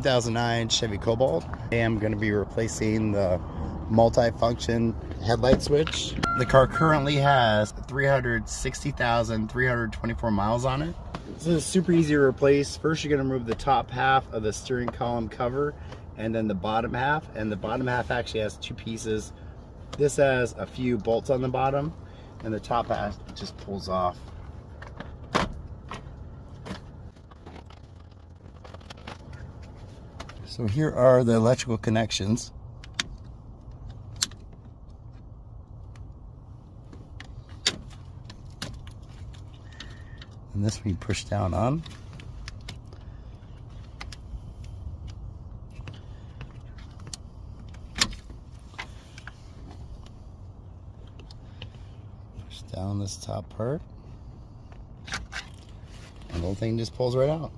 2009 Chevy Cobalt. I am going to be replacing the multifunction headlight switch. The car currently has 360,324 miles on it. This is super easy to replace. First, you're going to remove the top half of the steering column cover and then the bottom half. And the bottom half actually has two pieces. This has a few bolts on the bottom, and the top half just pulls off. So here are the electrical connections. And this we push down on. Push down this top part. And the whole thing just pulls right out.